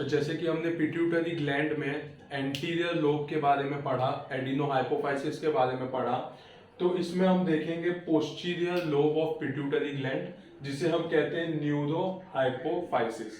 तो जैसे कि हमने पिट्यूटरी ग्लैंड में एंटीरियर लोब के बारे में पढ़ा, एडिनोहाइपोफाइसिस के बारे में पढ़ा, तो इसमें हम देखेंगे posterior lobe of pituitary gland, जिसे हम कहते हैं न्यूरोहाइपोफाइसिस।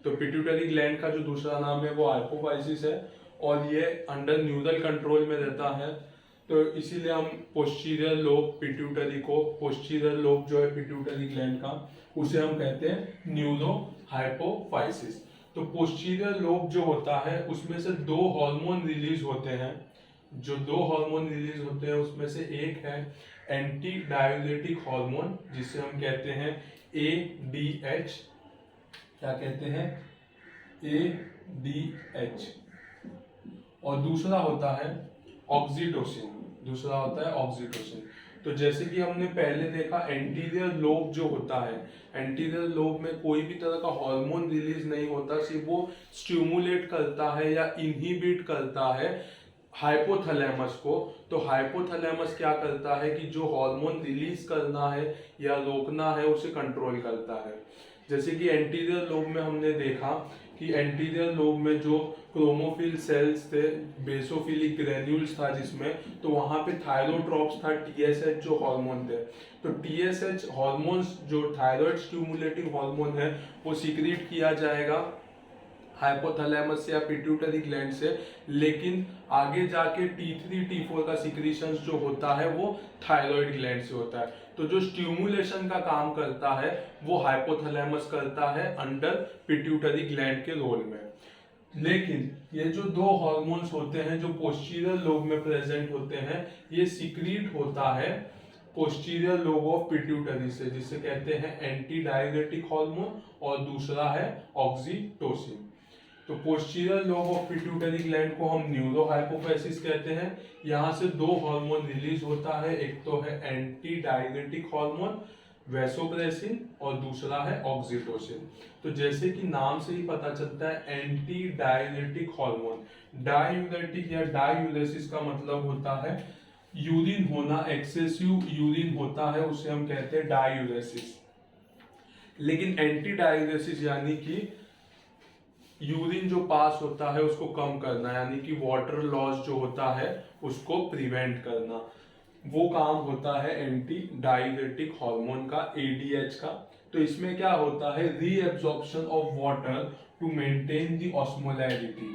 तो पिट्यूटरी ग्लैंड का जो दूसरा नाम है वो हाइपोफाइसिस है और ये अंडर न्यूरल कंट्रोल में रहता है। तो इसीलिए हम पोस्टीरियर लोब पिट्यूटरी को, पोस्टीरियर लोब जो है पिट्यूटरी ग्लैंड का, उसे हम कहते हैं न्यूरोहाइपोफाइसिस। तो पोस्टीरियर लोब जो होता है उसमें से दो हार्मोन रिलीज होते हैं। जो दो हार्मोन रिलीज होते हैं उसमें से एक है एंटी डायलिटिक हार्मोन, जिसे हम कहते हैं ADH। क्या कहते हैं? ADH। और दूसरा होता है ऑक्सीटोसिन। दूसरा होता है ऑक्सीटोसिन। तो जैसे कि हमने पहले देखा, एंटीरियर लोब जो होता है, एंटीरियर लोब में कोई भी तरह का हार्मोन रिलीज नहीं होता, सिर्फ वो स्टिमुलेट करता है या इनहिबिट करता है हाइपोथैलेमस को। तो हाइपोथैलेमस क्या करता है कि जो हार्मोन रिलीज करना है या रोकना है उसे कंट्रोल करता है। जैसे कि एंटीरियर लोब में हमने देखा कि एंटीरियर लोब में जो क्रोमोफिल सेल्स थे, बेसोफिलिक ग्रेन्यूल्स था जिसमें, तो वहां पे थायरोट्रॉप्स था, TSH जो हार्मोन थे। तो TSH हार्मोन्स जो थायराइड स्टिमुलेटिंग हार्मोन है वो सीक्रेट किया जाएगा हाइपोथैलेमस या पिट्यूटरी ग्लैंड से, लेकिन आगे जाके T3 T4 का सिक्रीशन जो होता है वो थायराइड ग्लैंड से होता है। तो जो स्टिमुलेशन का काम करता है वो हाइपोथैलेमस करता है अंडर पिट्यूटरी ग्लैंड के रोल में। लेकिन ये जो दो हार्मोन्स होते हैं जो पोस्टीरियर लोब में प्रेजेंट होते हैं, ये सीक्रेट होता है पोस्टीरियर लोब ऑफ पिट्यूटरी से, जिसे कहते हैं एंटी डायलिटिक हार्मोन, और दूसरा है ऑक्सीटोसिन। तो posterior lobe of pituitary gland को हम न्यूरोहाइपोफाइसिस कहते हैं। यहाँ से दो हार्मोन रिलीज होता है, एक तो है एंटी डायलिटिक हार्मोन वैसोप्रेसिन और दूसरा है ऑक्सीटोसिन। तो जैसे कि नाम से ही पता चलता है एंटी डायलिटिक हार्मोन, डायूरेटिक या डायूरेसिस का मतलब होता है यूरिन होना, एक्सेसिव यूरिन होता है उसे हम कहते हैं डायूरेसिस। लेकिन एंटी डायूरेसिस यानी कि यूरिन जो पास होता है उसको कम करना, यानी कि वाटर लॉस जो होता है उसको प्रिवेंट करना, वो काम होता है एंटी डायलिटिक हार्मोन का, ADH का। तो इसमें क्या होता है, reabsorption of water to maintain the osmolarity.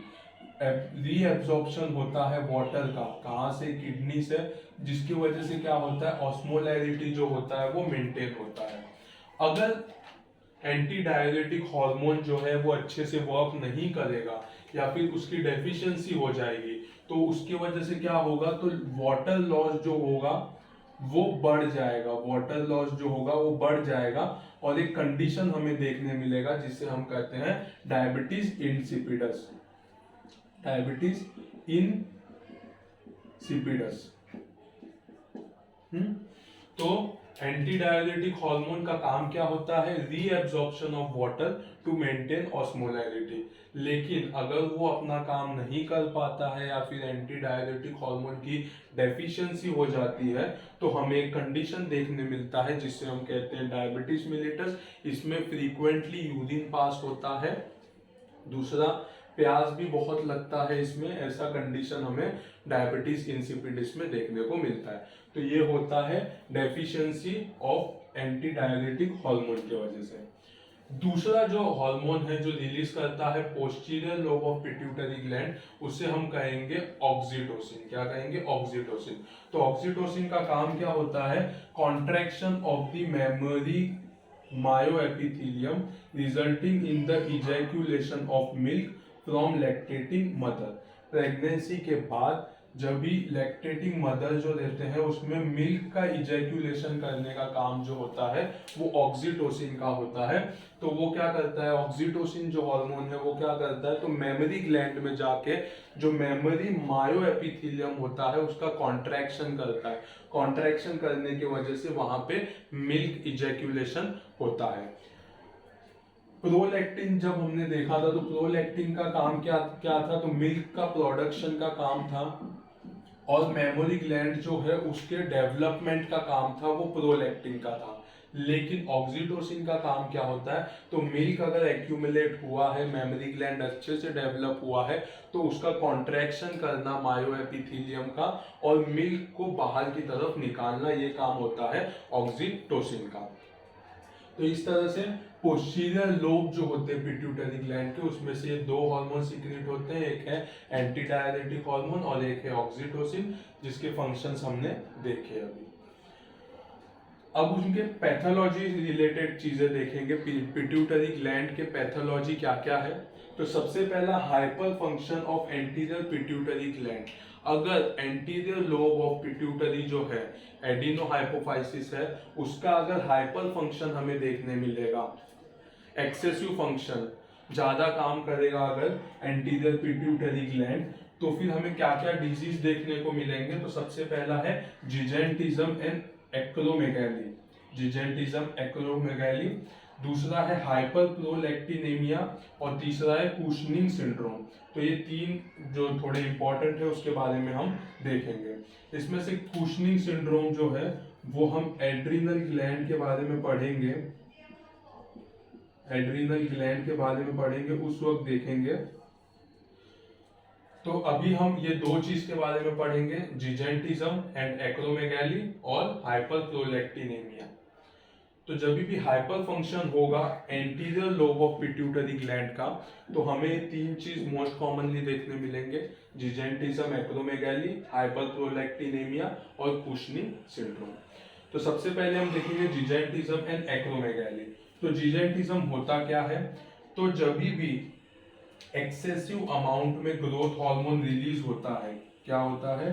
Reabsorption होता है वाटर का, कहाँ से? किडनी से, जिसकी वजह से क्या होता है, ऑस्मोलैरिटी जो होता है वो मेंटेन होता है। अगर एंटी डायलिटिक हार्मोन जो है वो अच्छे से वर्क नहीं करेगा या फिर उसकी डेफिशिएंसी हो जाएगी, तो उसकी वजह से क्या होगा, तो वाटर लॉस जो होगा वो बढ़ जाएगा, वाटर लॉस जो होगा वो बढ़ जाएगा, और एक कंडीशन हमें देखने मिलेगा जिसे हम कहते हैं डायबिटीज इंसिपिडस। Diabetes insipidus. तो एंटी डायलिटिक हार्मोन का काम क्या होता है, reabsorption of water to maintain osmolarity. लेकिन अगर वो अपना काम नहीं कर पाता है या फिर एंटी डायलिटिक हार्मोन की डेफिशिएंसी हो जाती है, तो हमें एक कंडीशन देखने मिलता है जिससे हम कहते हैं डायबिटीज मिलिटस। इसमें फ्रीक्वेंटली यूरिन पास होता है, दूसरा प्यास भी बहुत लगता है इसमें, ऐसा कंडीशन हमें डायबिटीज इंसिपिडिस में देखने को मिलता है। तो ये होता है deficiency of anti diuretic hormone की वजह से। दूसरा जो हार्मोन है जो रिलीज करता है posterior lobe of pituitary gland, उसे हम कहेंगे ऑक्सीटोसिन। क्या कहेंगे? ऑक्सीटोसिन। तो ऑक्सीटोसिन का काम क्या होता है, contraction of the memory myoepithelium resulting in the ejaculation of milk from lactating mother. Pregnancy के बाद जब भी लैक्टेटिंग मदर जो रहते हैं उसमें मिल्क का इजैक्यूलेशन करने का काम जो होता है वो ऑक्सीटोसिन का होता है। तो वो क्या करता है, ऑक्सीटोसिन जो हार्मोन है वो क्या करता है, तो मेमोरी ग्लैंड में जाके जो मेमोरी मायोएपिथेलियम होता है उसका कॉन्ट्रैक्शन करता है। कॉन्ट्रैक्शन करने की वजह से वहां पे मिल्क इजैक्यूलेशन होता है। प्रोलैक्टिन जब हमने देखा था तो प्रोलैक्टिन का काम क्या क्या था, तो मिल्क का प्रोडक्शन का काम था, और मेमोरी ग्लैंड जो है उसके डेवलपमेंट का काम था वो प्रोलैक्टिन का था। लेकिन ऑक्सीटोसिन का काम क्या होता है, तो मिल्क अगर एक्यूमुलेट हुआ है, मेमोरी ग्लैंड अच्छे से डेवलप हुआ है, तो उसका कॉन्ट्रैक्शन करना मायो एपिथेलियम का और मिल्क को बाहर की तरफ निकालना, ये काम होता है ऑक्सीटोसिन का। तो इस तरह से पोस्टीरियर लोब जो होते हैं पिट्यूटरी ग्लैंड के, उसमें से ये दो हार्मोन सीक्रेट होते हैं, एक है एंटी डायरेटिक हार्मोन और एक है ऑक्सीटोसिन, जिसके फंक्शंस हमने देखे अभी। अब उनके पैथोलॉजी रिलेटेड चीजें देखेंगे, पिट्यूटरी ग्लैंड के पैथोलॉजी क्या क्या है। तो सबसे पहला hyper function of anterior pituitary gland. अगर एंटीरियर लोब ऑफ पिट्यूटरी जो है, एडिनोहाइपोफाइसिस है, उसका अगर हाइपर फंक्शन हमें देखने मिलेगा, एक्सेसिव फंक्शन ज्यादा काम करेगा अगर एंटीरियर पिट्यूटरी ग्लैंड, तो फिर हमें क्या क्या डिजीज देखने को मिलेंगे। तो सबसे पहला है जिजेंटिज्म एंड एक्रोमेगैली, जिजेंटिज्म एक्रोमेगैली। दूसरा है हाइपरप्रोलैक्टिनेमिया और तीसरा है कुशनिंग सिंड्रोम। तो ये तीन जो थोड़े इंपॉर्टेंट है उसके बारे में हम देखेंगे। इसमें से कुशनिंग सिंड्रोम जो है वो हम एड्रिनल ग्लैंड के बारे में पढ़ेंगे, एड्रिनल ग्लैंड के बारे में पढ़ेंगे, उस वक्त देखेंगे। तो अभी हम ये दो चीज के बारे में पढ़ेंगे, जिजेंटिज्म एंड एक्रोमेगैली और हाइपरप्रोलैक्टिनेमिया। तो जब भी हाइपर फंक्शन होगा anterior lobe of pituitary gland का, तो हमें तीन चीज मोस्ट कॉमनली देखने मिलेंगे, जिजेंटिज्म, एक्रोमेगैली, हाइपरप्रोलैक्टिनेमिया और कुशनिंग सिंड्रोम। तो सबसे पहले हम देखेंगे जिजेंटिज्म एंड एक्रोमेगैली। तो जिजेंटिज्म होता क्या है, तो जब भी एक्सेसिव अमाउंट में ग्रोथ हार्मोन रिलीज होता है, क्या होता है,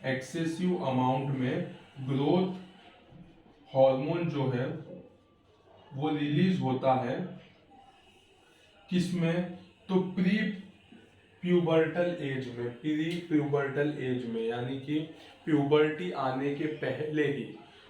एक्सेसिव अमाउंट में ग्रोथ हार्मोन जो है वो रिलीज होता है, किसमें, तो प्री प्यूबर्टल एज में, प्री प्यूबर्टल एज में, यानी कि प्यूबर्टी आने के पहले ही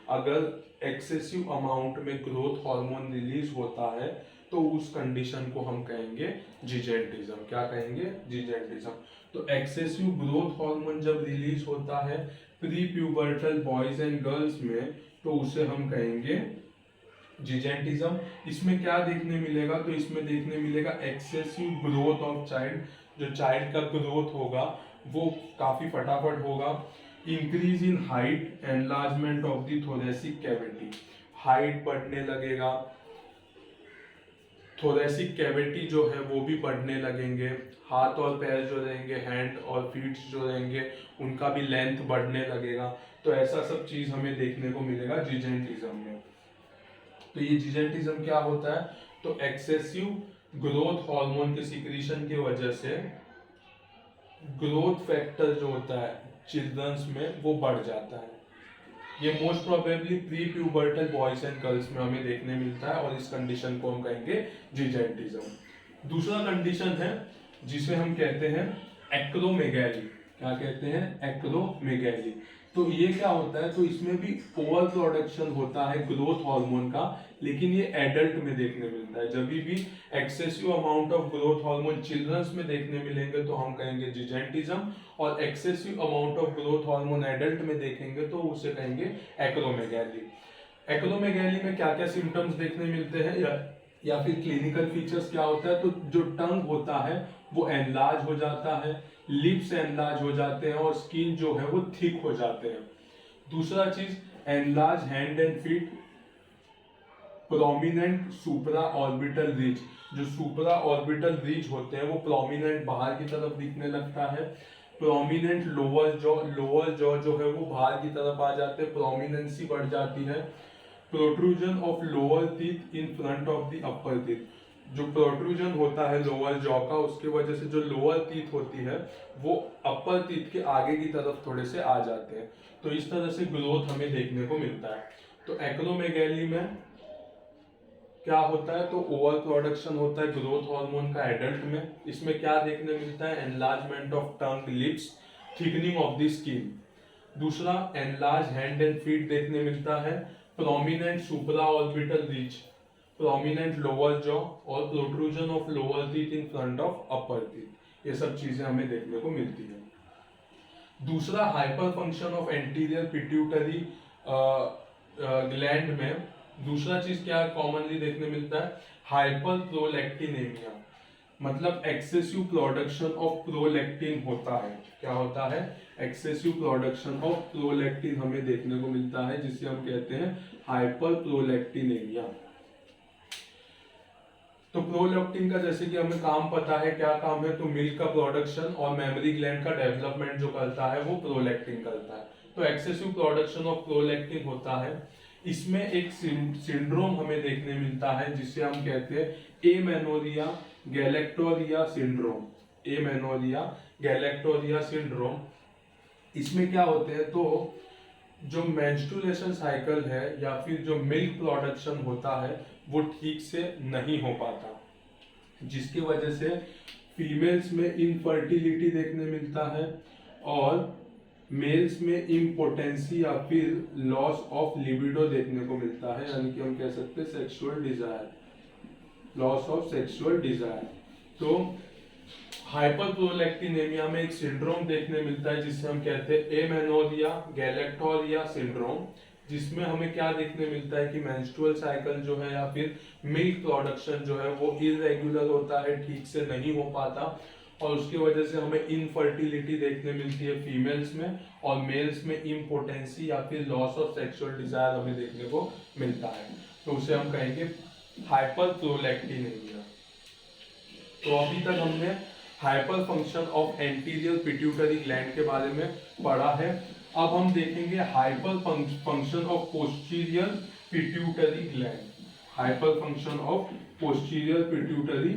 अगर एक्सेसिव अमाउंट में ग्रोथ हार्मोन रिलीज होता है, तो उस कंडीशन को हम कहेंगे जिजेंटिज्म। क्या कहेंगे, जिजेंटिज्म। तो एक्सेसिव ग्रोथ हार्मोन जब रिलीज होता है pre pubertal boys and girls में, तो उसे हम कहेंगे जिजेंटिज्म। इसमें क्या देखने मिलेगा, तो इसमें देखने मिलेगा एक्सेसिव ग्रोथ ऑफ चाइल्ड, जो चाइल्ड का ग्रोथ होगा वो काफी फटाफट होगा। Increase in height, enlargement of the thoracic cavity, height बढ़ने लगेगा, थोरेसिक कैविटी जो है वो भी बढ़ने लगेंगे, हाथ और पैर जो रहेंगे, हैंड और फीट जो रहेंगे, उनका भी लेंथ बढ़ने लगेगा। तो ऐसा सब चीज हमें देखने को मिलेगा जिजेंटिज्म में। तो ये जिजेंटिज्म क्या होता है, तो एक्सेसिव ग्रोथ हार्मोन के सिक्रीशन की वजह से ग्रोथ फैक्टर जो होता है चिल्ड्रंस में वो बढ़ जाता है। ये most probably pre pubertal boys and girls में हमें देखने मिलता है और इस कंडीशन को हम कहेंगे जिजेंटिज्म। दूसरा कंडीशन है जिसे हम कहते हैं एक्रोमेगैली। क्या कहते हैं, एक्रोमेगैली। तो ये क्या होता है, तो इसमें भी ओवर प्रोडक्शन होता है ग्रोथ हार्मोन का, लेकिन ये एडल्ट में देखने मिलता है। जब भी excessive amount of growth hormone childrens में देखने मिलेंगे तो हम कहेंगे जिजेंटिज्म, और excessive amount of growth hormone adult में देखेंगे तो उसे कहेंगे एक्रोमेगैली। एक्रोमेगैली में क्या क्या सिम्टम्स देखने मिलते हैं या फिर क्लिनिकल फीचर्स क्या होता है, तो जो टंग होता है वो एनलार्ज हो जाता है, लिप्स एनलार्ज हो जाते हैं और स्किन जो है वो थिक हो जाते हैं। दूसरा चीज, enlarge hand and feet, prominent supra orbital ridge, जो सुप्रा ऑर्बिटल रिज होते हैं वो प्रोमिनेंट बाहर की तरफ दिखने लगता है। प्रोमिनेंट लोअर जॉ जो है वो बाहर की तरफ आ जाते हैं, प्रोमिनेंसी बढ़ जाती है। Protrusion of lower teeth in front of the upper teeth, जो प्रोट्रूजन होता है लोअर जॉ का, उसके वजह से जो लोअर टीथ होती है वो अपर टीथ के आगे की तरफ थोड़े से आ जाते हैं। तो इस तरह से ग्रोथ हमें देखने को मिलता है। तो एक्रोमेगैली में क्या होता है, तो ओवर प्रोडक्शन होता है ग्रोथ हार्मोन का एडल्ट में। इसमें क्या देखने मिलता है, enlargement of tongue, lips, thickening of the skin. दूसरा, एनलार्ज हैंड एंड फीट देखने मिलता है, prominent supra orbital ridge, prominent lower jaw और protrusion of lower teeth in front of upper teeth. ये सब चीजें हमें देखने को मिलती है। दूसरा, hyper function of anterior pituitary gland में दूसरा चीज क्या कॉमनली देखने मिलता है, हाइपर प्रोलैक्टिनेमिया, मतलब एक्सेसिव प्रोडक्शन ऑफ प्रोलैक्टिन होता है। क्या होता है, एक्सेसिव प्रोडक्शन ऑफ प्रोलैक्टिन हमें देखने को मिलता है, जिसे हम कहते हैं हाइपर प्रोलैक्टिनेमिया। तो प्रोलैक्टिन का जैसे कि हमें काम पता है, क्या काम है, तो मिल्क का प्रोडक्शन और मेमोरी ग्लैंड का डेवलपमेंट जो करता है वो प्रोलैक्टिन करता है। तो एक्सेसिव प्रोडक्शन ऑफ प्रोलैक्टिन होता है। इसमें एक सिंड्रोम हमें देखने मिलता है जिसे हम कहते हैं amenorrhoea galactorrhoea syndrome. Amenorrhoea galactorrhoea syndrome, इसमें क्या होते हैं, तो जो मेंस्ट्रुएशन साइकिल है या फिर जो मिल्क प्रोडक्शन होता है वो ठीक से नहीं हो पाता, जिसकी वजह से फीमेल्स में इनफर्टिलिटी देखने मिलता है और मेल्स में इम्पोटेंसी या फिर लॉस ऑफ लिबिडो देखने को मिलता है, यानी कि हम कह सकते हैं sexual desire, loss of sexual desire. तो हाइपरप्रोलैक्टिनेमिया में एक सिंड्रोम देखने मिलता है जिसे हम कहते हैं एमेनोरिया गैलेक्टोरिया सिंड्रोम, जिसमें हमें क्या देखने मिलता है कि मेंस्ट्रुअल साइकिल जो है या फिर मिल्क प्रोडक्शन जो है वो इरेगुलर होता है, ठीक से नहीं हो पाता, और उसकी वजह से हमें इनफर्टिलिटी देखने मिलती है फीमेल्स में, और मेल्स में इम्पोटेंसी या फिर लॉस ऑफ सेक्सुअल डिजायर हमें देखने को मिलता है। तो उसे हम कहेंगे हाइपरप्रोलैक्टिनेमिया। तो अभी तक हमने hyper function of anterior pituitary gland के बारे में पढ़ा है। अब हम देखेंगे hyper function of posterior pituitary gland. Hyper function of posterior pituitary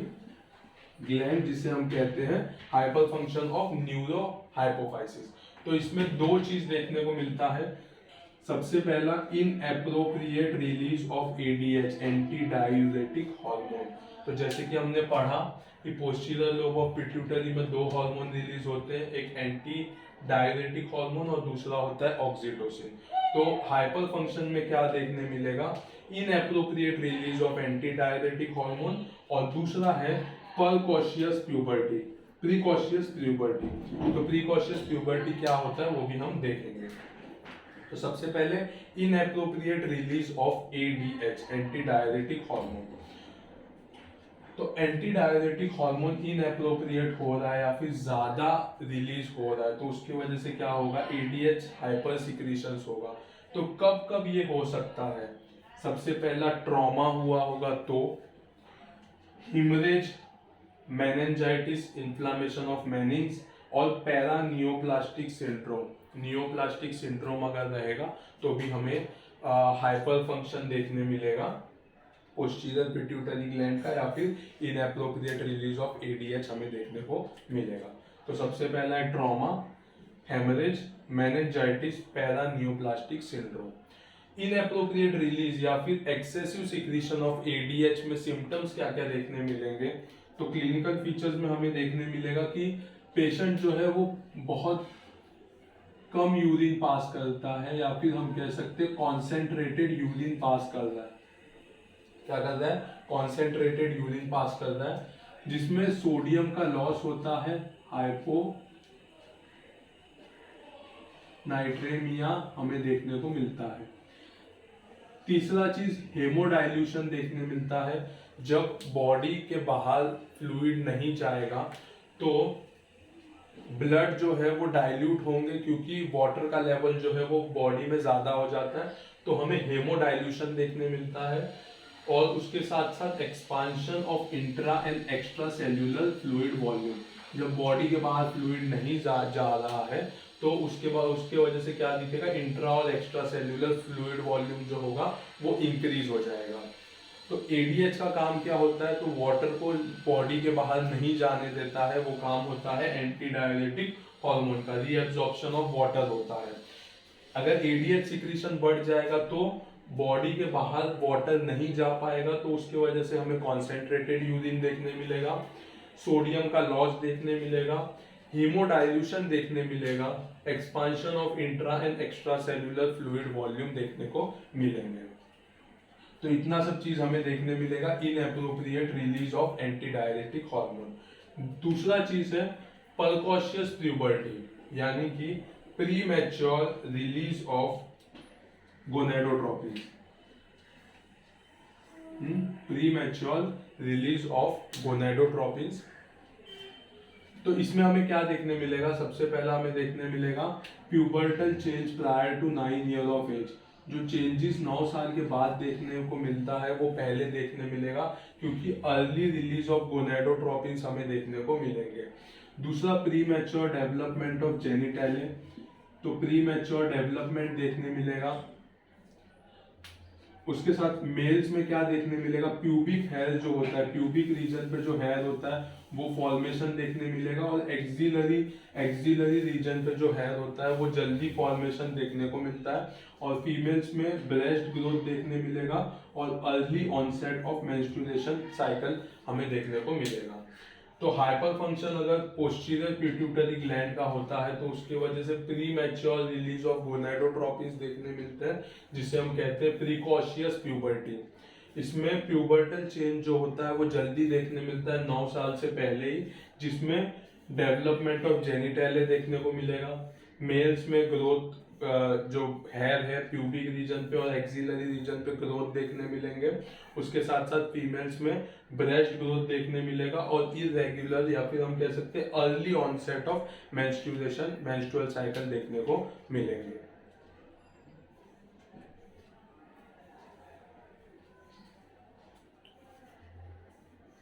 gland, जिसे हम कहते हैं hyper function of neuro hypophysis. तो इसमें दो चीज देखने को मिलता है। सबसे पहला, inappropriate release of ADH, anti diuretic hormone. तो जैसे कि हमने पढ़ा कि पोस्टीरियर लोब ऑफ पिट्यूटरी में दो हार्मोन रिलीज होते हैं, एक एंटी डायूरेटिक हार्मोन और दूसरा होता है ऑक्सीटोसिन। तो हाइपर फंक्शन में क्या देखने मिलेगा, inappropriate release of anti diuretic hormone, और दूसरा है परकॉशियस प्यूबर्टी, प्रीकॉशियस प्यूबर्टी। तो प्रीकॉशियस प्यूबर्टी क्या होता है वो भी हम देखेंगे। तो सबसे पहले inappropriate release of ADH, anti diuretic hormone. तो एंटी डायूरेटिक हार्मोन इनएप्रोप्रिएट हो रहा है या फिर ज्यादा रिलीज हो रहा है, तो उसकी वजह से क्या होगा, एडीएच हाइपर सिक्रीशंस होगा। तो कब कब ये हो सकता है, सबसे पहला ट्रॉमा हुआ होगा तो, हिमरेज, मेनिंजाइटिस, इन्फ्लामेशन ऑफ मेनिंग्स, और para neoplastic syndrome. Neoplastic syndrome अगर रहेगा तो भी हमें हाइपर फंक्शन देखने मिलेगा पोस्टीरियर पिट्यूटरी ग्लैंड का, या फिर इनएप्रोप्रिएट रिलीज ऑफ एडीएच हमें देखने को मिलेगा। तो सबसे पहला है trauma, haemorrhage, meningitis, para neoplastic syndrome. Inappropriate release या फिर एक्सेसिव सिक्रीशन ऑफ एडीएच में सिम्टम्स क्या क्या देखने मिलेंगे, तो क्लिनिकल फीचर्स में हमें देखने मिलेगा कि पेशेंट जो है वो बहुत कम यूरिन पास करता है, या फिर हम कह सकते हैं कॉन्सेंट्रेटेड यूरिन पास कर रहा है। क्या कर रहा है, कॉन्सेंट्रेटेड यूरिन पास कर रहा है, जिसमें सोडियम का लॉस होता है, हाइपो नाइट्रेमिया हमें देखने को मिलता है। तीसरा चीज हेमोडाइल्यूशन देखने मिलता है। जब बॉडी के बाहर फ्लूइड नहीं जाएगा तो ब्लड जो है वो डाइल्यूट होंगे, क्योंकि वाटर का लेवल जो है वो बॉडी में ज्यादा हो जाता है, तो हमें हेमोडाइल्यूशन देखने मिलता है। और उसके साथ साथ expansion of intra and extra cellular fluid volume, जब बॉडी के बाहर फ्लूइड नहीं जा रहा है तो उसके बाद उसके वजह से क्या दिखेगा, इंट्रा और एक्स्ट्रा सेल्यूलर फ्लूइड वॉल्यूम जो होगा वो इंक्रीज हो जाएगा। तो एडीएच का काम क्या होता है, तो वाटर को बॉडी के बाहर नहीं जाने देता है, वो काम होता है एंटी डायरेटिक हार्मोन का, रीअब्जॉर्प्शन ऑफ वाटर होता है। अगर एडीएच सिक्रीशन बढ़ जाएगा तो बॉडी के बाहर वाटर नहीं जा पाएगा, तो उसकी वजह से हमें कॉन्सेंट्रेटेड यूरिन देखने मिलेगा, सोडियम का लॉस देखने मिलेगा, हीमोडाइल्यूशन देखने मिलेगा, expansion of intra and extra cellular fluid volume देखने को मिलेंगे। तो इतना सब चीज हमें देखने मिलेगा inappropriate release of anti diuretic hormone. दूसरा चीज है परकॉशियस प्यूबर्टी, यानी कि premature release of gonadotropin. Premature release of gonadotropins. तो इसमें हमें क्या देखने मिलेगा, सबसे पहला हमें देखने मिलेगा pubertal change prior to 9 year of age. जो चेंजेस 9 साल के बाद देखने को मिलता है वो पहले देखने मिलेगा, क्योंकि अर्ली रिलीज ऑफ गोनेडोट्रोपिन्स हमें देखने को मिलेंगे। दूसरा प्री मैच्योर डेवलपमेंट ऑफ जेनिटैलिया, तो प्री मैच्योर डेवलपमेंट देखने मिलेगा। उसके साथ मेल्स में क्या देखने मिलेगा, प्यूबिक हेयर जो होता है, प्यूबिक रीजन पे जो हेयर होता है वो फॉर्मेशन देखने मिलेगा, और एक्सिलरी रीजन पे जो हेयर होता है वो जल्दी फॉर्मेशन देखने को मिलता है। और फीमेल्स में ब्रेस्ट ग्रोथ देखने मिलेगा, और early onset of menstruation cycle हमें देखने को मिलेगा। तो हाइपर फंक्शन अगर पोस्टीरियर पिट्यूटरी ग्लैंड का होता है तो उसकी वजह से premature release of gonadotropins देखने मिलते हैं, जिसे हम कहते हैं प्रीकॉशियस प्यूबर्टी। इसमें प्यूबर्टल चेंज जो होता है वो जल्दी देखने मिलता है 9 साल से पहले ही, जिसमें डेवलपमेंट ऑफ जेनिटैलिया देखने को मिलेगा। मेल्स में ग्रोथ जो हेयर है प्यूबिक रीजन पे और एक्सिलरी रीजन पे ग्रोथ देखने मिलेंगे। उसके साथ साथ फीमेल्स में ब्रेस्ट ग्रोथ देखने मिलेगा, और इरेगुलर या फिर हम कह सकते हैं early onset of menstruation, menstrual cycle देखने को मिलेंगे।